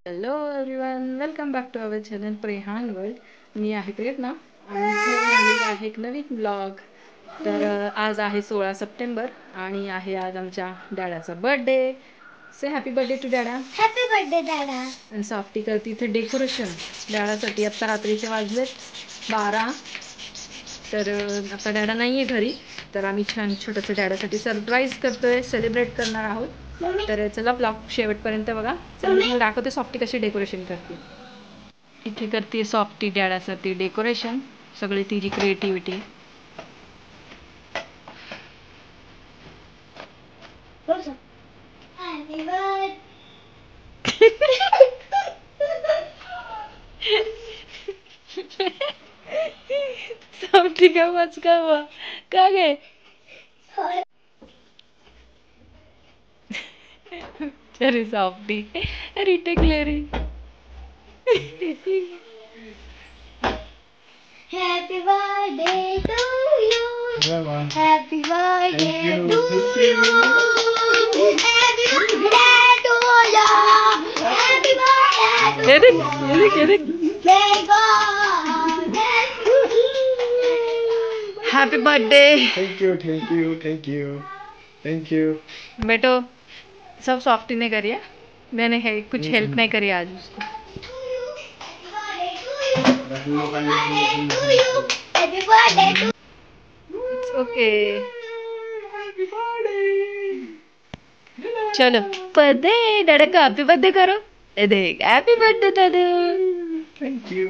Hello everyone, welcome back to our channel Prehan world. मी आहे प्रेरणा आणि आहे एक नवीन ब्लॉग. तर आज आहे 16 सप्टेंबर आणि आहे आज आमच्या डॅडाचा birthday. Say happy birthday to डॅडा. हॅपी बर्थडे डॅडा. आणि सॉफ्टी करते इथे डेकोरेशन डॅडासाठी. आत्ता रात्रीचे वाजलेत 12. तर आता डॅडा नाही आहे घरी, तर आम्ही छान छोटंसं डॅडासाठी सरप्राईज करतोय, सेलिब्रेट करणार आहोत. तर चला ब्लॉग शेवटपर्यंत बघा. चला मी दाखवते सॉफ्टी कशी डेकोरेशन करते. इथे करते सॉफ्टी डॅडासाठी डेकोरेशन, सगळी तिची क्रिएटिव्हिटी. सॉफ्टी का वाच का गे चरी सॉफ्टी रिटेक ले रही. Happy birthday to you. Happy birthday to you. Happy birthday to you. Happy birthday to you. May God bless you. Happy birthday. Thank you. बेटो सब सॉफ्टी ने करी है, मैंने कुछ हेल्प नहीं करी आज उसको. Happy birthday to it's okay. चलो birthday डैडा का हैप्पी बर्थडे करो. देख हैप्पी बर्थडे दादा. Thank you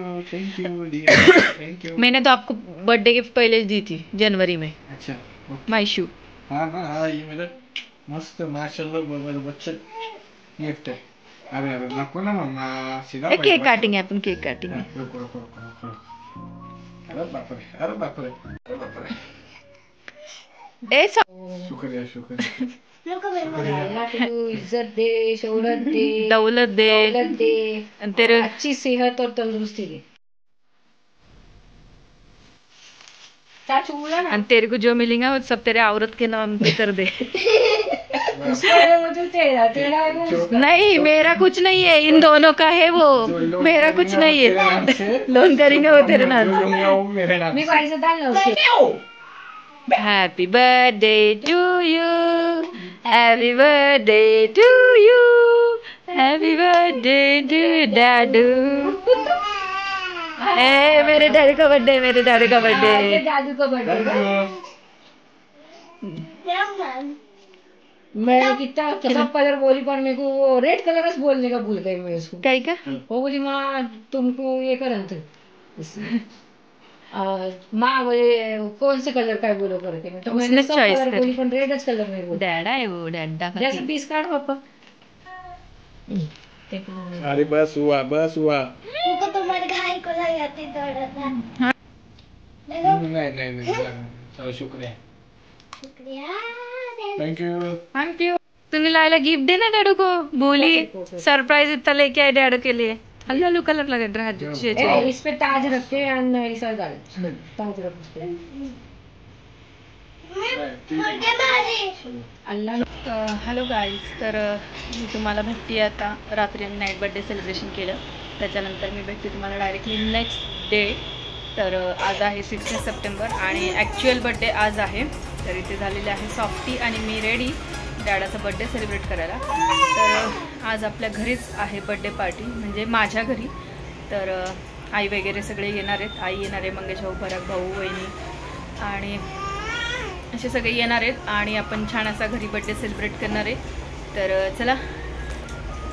dear. Thank you. मैंने तो आपको बर्थडे गिफ्ट पहले दी थी जनवरी में. अच्छा. माय शू. हाँ ये मेरा मस्त माशाल्लाह बच्चा गिफ्ट है. अरे नको ना मम्मा, सीधा केक काटेंगे अपन, केक काटेंगे. रुको. अरे बापरे. ए शुक्रिया. अल्लाह को इज्जत दे, शोहरत दे, दौलत दे दे, तेरे अच्छी सेहत और तंदुरुस्ती दे. चाचू बोला ना. and तेरे को जो मिलेगा वो सब तेरे औरत के नाम पे कर दे. मुझे तेरा नहीं, मेरा कुछ नहीं है, इन दोनों का है वो. मेरा कुछ नहीं है. लोन करेंगे वो तेरे नाम से. मेरे नाम. मी पैसे डालना उसके. Happy birthday to you. Happy birthday to you. Happy birthday to डैडू. ए मेरे डैडी का बर्थडे, दादू का बर्थडे. मैं कितना सब कलर बोली पर मेरे को वो रेड कलर बोलने का भूल गई मैं उसको. काय का वो बोली माँ तुमको ये करंत माँ बोले कौन से कलर का बोलो करके. मैं तो मैंने सब choice कलर कर. बोली पण रेडच कलर नहीं बोली. डैडा है वो, डैडा का जैसे पीस काट पापा. अरे बस हुआ. तुमको तुम्हारे घाई को लग जाती दौड़ना. नहीं. चलो शुक्रिया. Thank you. तूने लायला गिफ्ट देना डैडू को. बोली सरप्राइज इतना लेके आए डैडू के लिए. हल्ला कलर लगे रहा. इस पे ताज रखे और इस पर डाल ताज रखे. Hello guys. तर मी तुम्हाला भेटते आता रात्री नाईट बर्थडे सेलिब्रेशन केलं, त्याच्यानंतर मी भेटते तुम्हाला डायरेक्टली नेक्स्ट डे. तर आज आहे 16 सप्टेंबर आणि ॲक्च्युअल बर्थडे आज आहे. तर इथे झालेले आहे सॉफ्टी आणि मी रेडी डॅडाचा बर्थडे सेलिब्रेट करायला. तर आज आपल्या घरीच आहे बर्थडे पार्टी, म्हणजे माझ्या घरी. तर आई वगैरे सगळे येणार आहेत. आई येणार आहे, मंगेश भाऊ, पराग भाऊ, वहिनी आणि असे सगळे येणार आहेत आणि आपण छान असा घरी बर्थडे सेलिब्रेट करणार आहे. तर चला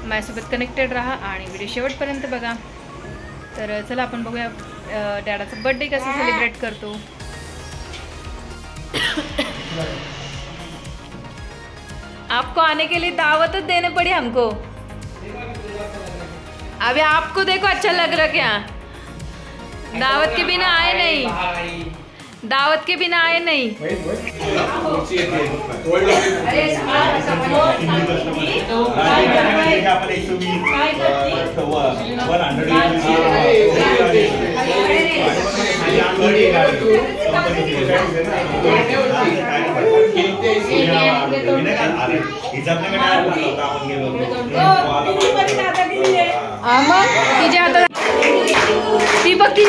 माझ्यासोबत कनेक्टेड राहा आणि व्हिडिओ शेवटपर्यंत बघा. तर चला आपण बघूया डॅडाचा बर्थडे कसा सेलिब्रेट करतो. आपको आने के लिए दावत देने पड़ी हमको. अभी आपको देखो अच्छा लग रहा क्या? दावत के बिना आए नहीं. दावत के बिना आए नहीं. हिसाब मग तिच्या हातात ती बघ ती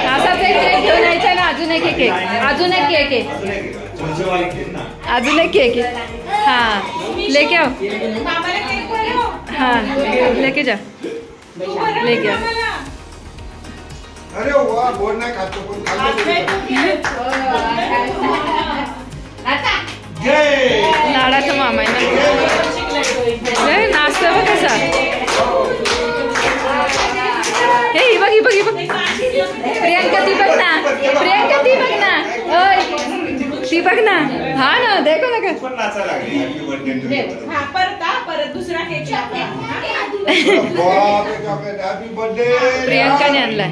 असाच एक केक घेऊन यायचा ना. अजून एक केक अजून एक केक आहे अजून एक केक आहे. हाँ लेके आओ. हाँ लेके जा लेके आओ. अरे वाह गोड नाही खातो पण लाडाचा मामा आहे ना. नाचतोय बघ कसा. हे ही बघ ही बघ ही बघ. प्रियंका ती बघ ना. प्रियंका ती बघ ना. ओय ती बघ ना. हा ना देखो ना का. परत दुसरा केक. Happy birthday. प्रियंकाने आणलाय.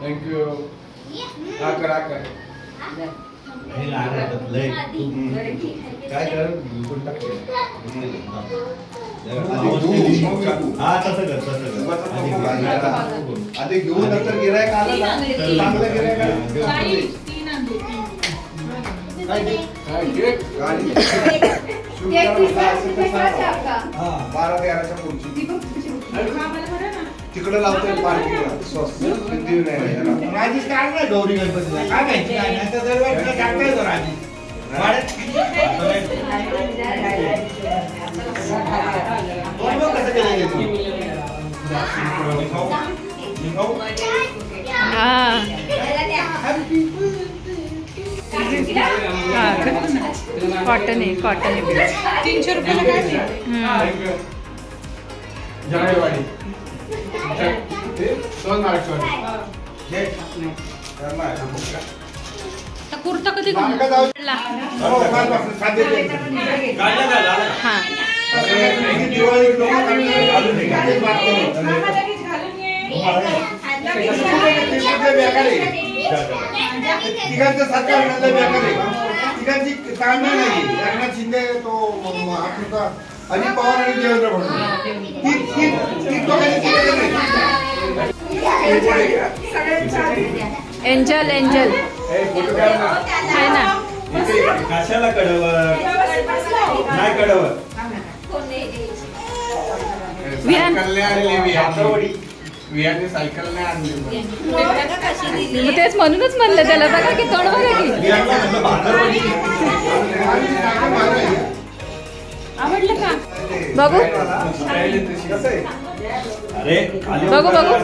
Thank you. आकर आकर काय कर आधी घेऊन नंतर गिरायक आलं ना चांगलं गिरायक 12-13च्या पुढची तिकडे लावतोय पार्किंगला स्वस्त माझी स्टार्ट नाही गौरी गणपतीला काय माहिती काय नाही तर दरवेळेस टाकताय तो राजी कसं केलं कॉटन आहे कॉटन आहे. 300 रुपयाला काय. जानेवारी कुर्ता कधी हा तिघांचं सरकार तिघांची ताळमेळ नाही. एकनाथ शिंदे तो आकृता अजित पवार आणि देवेंद्र फडणवीस. एंजल एंजल आहे ना. कशाला कडवर नाही कडवर सायकल नाही आणली. तेच म्हणूनच म्हणलं त्याला. बघा की तोंड बघा की. आवडलं का बघू बघू बघू.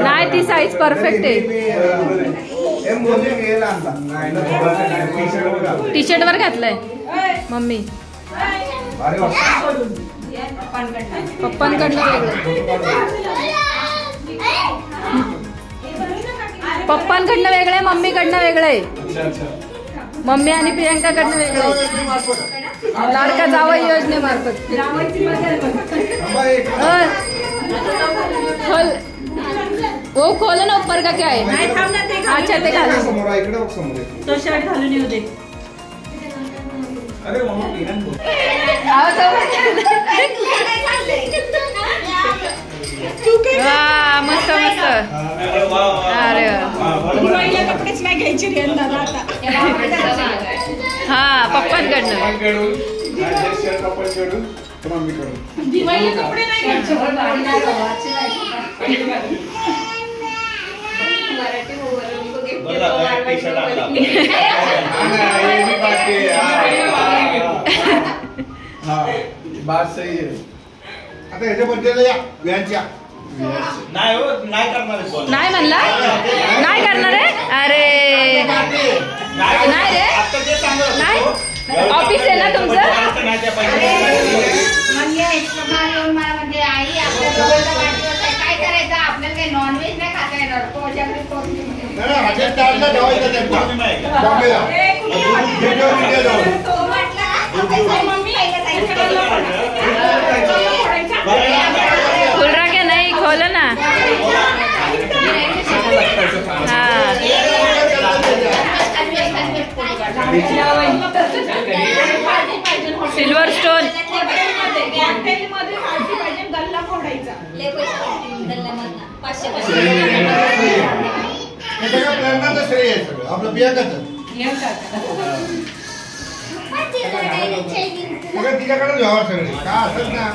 नाही ती साईज परफेक्ट आहे. टी शर्ट वर घातलंय मम्मी. पप्पांकडनं वेगळं. पप्पांकडनं वेगळं आहे मम्मीकडनं वेगळं आहे. मम्मी आणि प्रियंकाकडनं वेगळं आहे. लाडका जावई योजनेमार्फत. खोल वो खोलो ना ऊपर का क्या है. अच्छा ते घालून तो शर्ट घालून येऊ दे. मस्त मस्त. अरे दिवाळीला कपडेच नाही घ्यायचे रे दादा आता. हा पप्पांकडनं पप्पांकडून शर्ट पप्पांकडून मम्मीकडून. दिवाळीला कपडे नाही घ्यायचे. बरं, आता एक टी-शर्ट आणला. हे भी बाकी आहे. हाँ बात सही है. आता ह्याच्या बड्डेला या व्यानच्या. नाही हो, नाही करणार आहे कोण. नाही म्हणला नाही करणार आहे. अरे नाही रे. आता ते सांगत नाही? होतो. ऑफिस आहे ना तुमचं? नाही त्या पाहिजे. म्हणजे आई आपल्याला काय करायचं, आपल्याला काही नॉनव्हेज नाही खाता येणार. कोणाच्याकडे पौर्णिमा नाही, ह्याच्यात चाललं ठेवायचं त्या पौर्णिमा आहे का? बॉम्बेला. व्हिडिओ जाऊ. तो म्हटला मम्मी खुल क्या नहीं खोलो ना. हाँ सिल्वर स्टोन. गल्ला फोडायचा. हे सगळं प्रेरणाचं श्रेय आहे सगळं आपलं बियाकाचं. सगळं तिच्याकडेच व्यवहार सगळे काय असत ना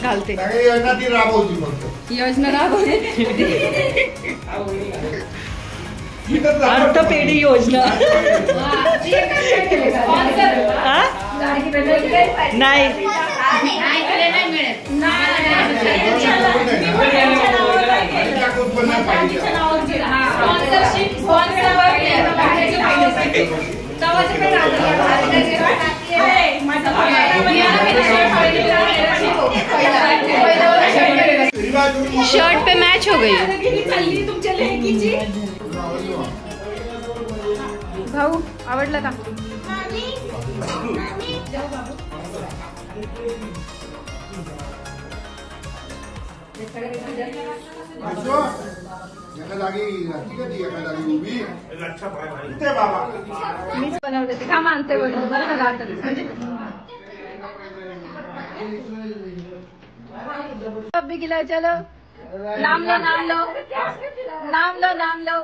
घालते सगळी योजना ती राबवती फक्त. योजना राबवते. तिथंच अर्थपेढी योजना. नाही शर्ट पे मैच हो गई. चालली तुमच्या लेकीची. भाऊ आवडलं का? एका जागी राहती का ती एका जागी उभी. इथे बाबा मीच बनवते ते. का मानते बरं बरं का अब भी गिला. चलो नाम लो नाम लो नाम लो नाम लो.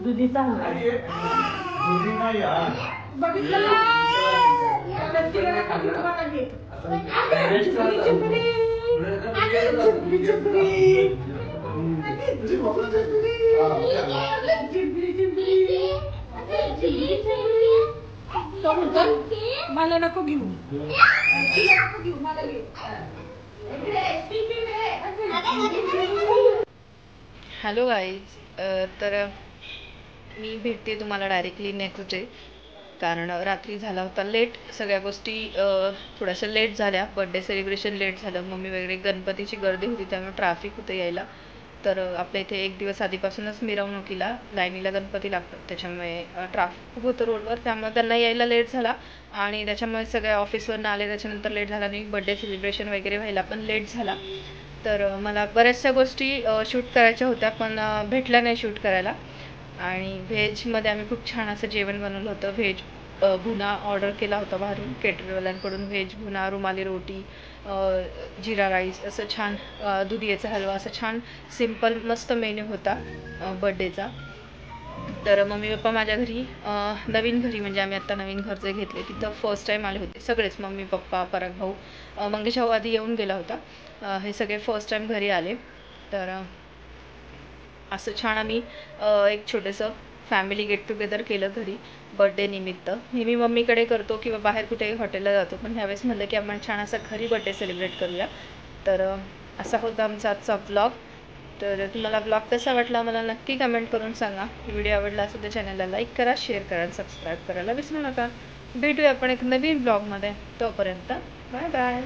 दुधीचा मला नको घेऊ. Hello guys. तर मी भेटते तुम्हाला डायरेक्टली नेक्स्ट डे. कारण रात्री झाला होता लेट. सगळ्या गोष्टी थोड्याशा लेट झाल्या. बर्थडे सेलिब्रेशन लेट झालं. मम्मी वगैरे गणपतीची गर्दी होती त्यामुळे ट्रॅफिक होतं यायला. तर आपल्या इथे एक दिवस आधीपासूनच मिरवणुकीला लाईनीला गणपती लागतात. त्याच्यामुळे ट्रॅफिक खूप होतं रोडवर. त्यामुळे त्यांना यायला लेट झाला. आणि त्याच्यामुळे सगळ्या ऑफिसवरनं आले त्याच्यानंतर लेट झाला. आणि बर्थडे सेलिब्रेशन वगैरे व्हायला पण लेट झाला. तर मला बऱ्याचशा गोष्टी शूट करायच्या होत्या पण भेटल्या नाही शूट करायला. आणि व्हेजमध्ये आम्ही खूप छान असं जेवण बनवलं होतं. व्हेज भुना ऑर्डर केला होता बाहेरून केटरवाल्यांकडून. व्हेज भुना, रुमाली रोटी, जिरा राईस, असं छान दुधियाचा हलवा, असं छान सिम्पल मस्त मेन्यू होता बर्थडेचा. तर मम्मी पप्पा माझ्या घरी नवीन घरी म्हणजे आम्ही आत्ता नवीन घर जे घेतले तिथं फर्स्ट टाईम आले होते सगळेच. मम्मी पप्पा, पराग भाऊ, मंगेश भाऊ आधी येऊन गेला होता. हे सगळे फर्स्ट टाईम घरी आले. तर असं छान आम्ही एक छोटंसं फॅमिली गेट टुगेदर केलं घरी बर्थडे निमित्त. नेहमी मम्मीकडे करतो किंवा बाहेर कुठेही हॉटेलला जातो पण ह्यावेळेस म्हटलं की आपण छान असा घरी बर्थडे सेलिब्रेट करूया. तर असा होता आमचा आजचा ब्लॉग. तर तुम्हाला ब्लॉग कसा वाटला मला नक्की कमेंट करून सांगा. व्हिडिओ आवडला असेल तर चॅनलला लाईक करा, शेअर करा आणि सबस्क्राईब करायला विसरू नका. भेटूया आपण एक नवीन ब्लॉगमध्ये. तोपर्यंत बाय बाय.